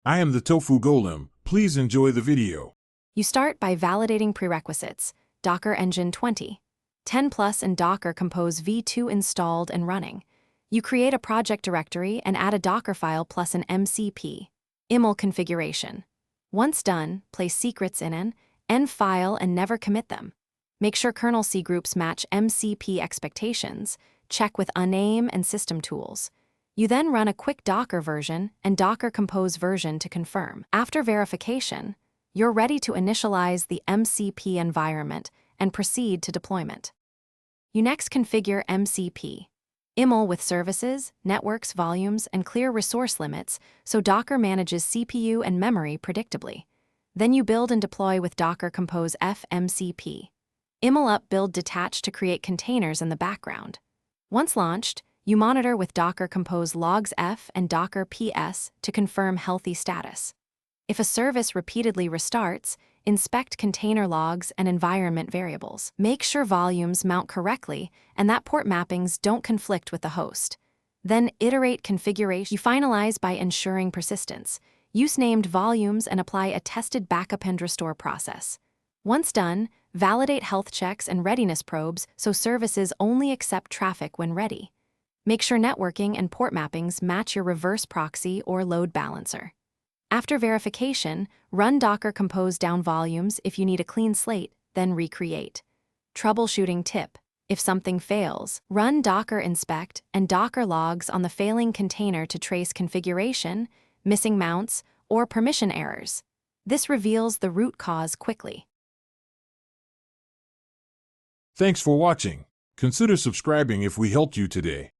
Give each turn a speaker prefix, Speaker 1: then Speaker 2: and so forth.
Speaker 1: I am the Tofu Golem. Please enjoy the video.
Speaker 2: You start by validating prerequisites, Docker Engine 20, 10 Plus and Docker Compose v2 installed and running. You create a project directory and add a Docker file plus an MCP, YAML configuration. Once done, place secrets in an env file and never commit them. Make sure kernel C groups match MCP expectations. Check with uname and system tools. You then run a quick Docker version and Docker Compose version to confirm. After verification, you're ready to initialize the MCP environment and proceed to deployment. You next configure MCP, YAML with services, networks, volumes, and clear resource limits so Docker manages CPU and memory predictably. Then you build and deploy with Docker Compose FMCP. YAML up build detach to create containers in the background. Once launched, you monitor with Docker Compose logs F and Docker PS to confirm healthy status. If a service repeatedly restarts, inspect container logs and environment variables. Make sure volumes mount correctly and that port mappings don't conflict with the host. Then iterate configuration. You finalize by ensuring persistence. Use named volumes and apply a tested backup and restore process. Once done, validate health checks and readiness probes so services only accept traffic when ready. Make sure networking and port mappings match your reverse proxy or load balancer. After verification, run Docker Compose down volumes if you need a clean slate, then recreate. Troubleshooting tip: if something fails, run Docker inspect and Docker logs on the failing container to trace configuration, missing mounts, or permission errors. This reveals the root cause quickly.
Speaker 1: Thanks for watching. Consider subscribing if we helped you today.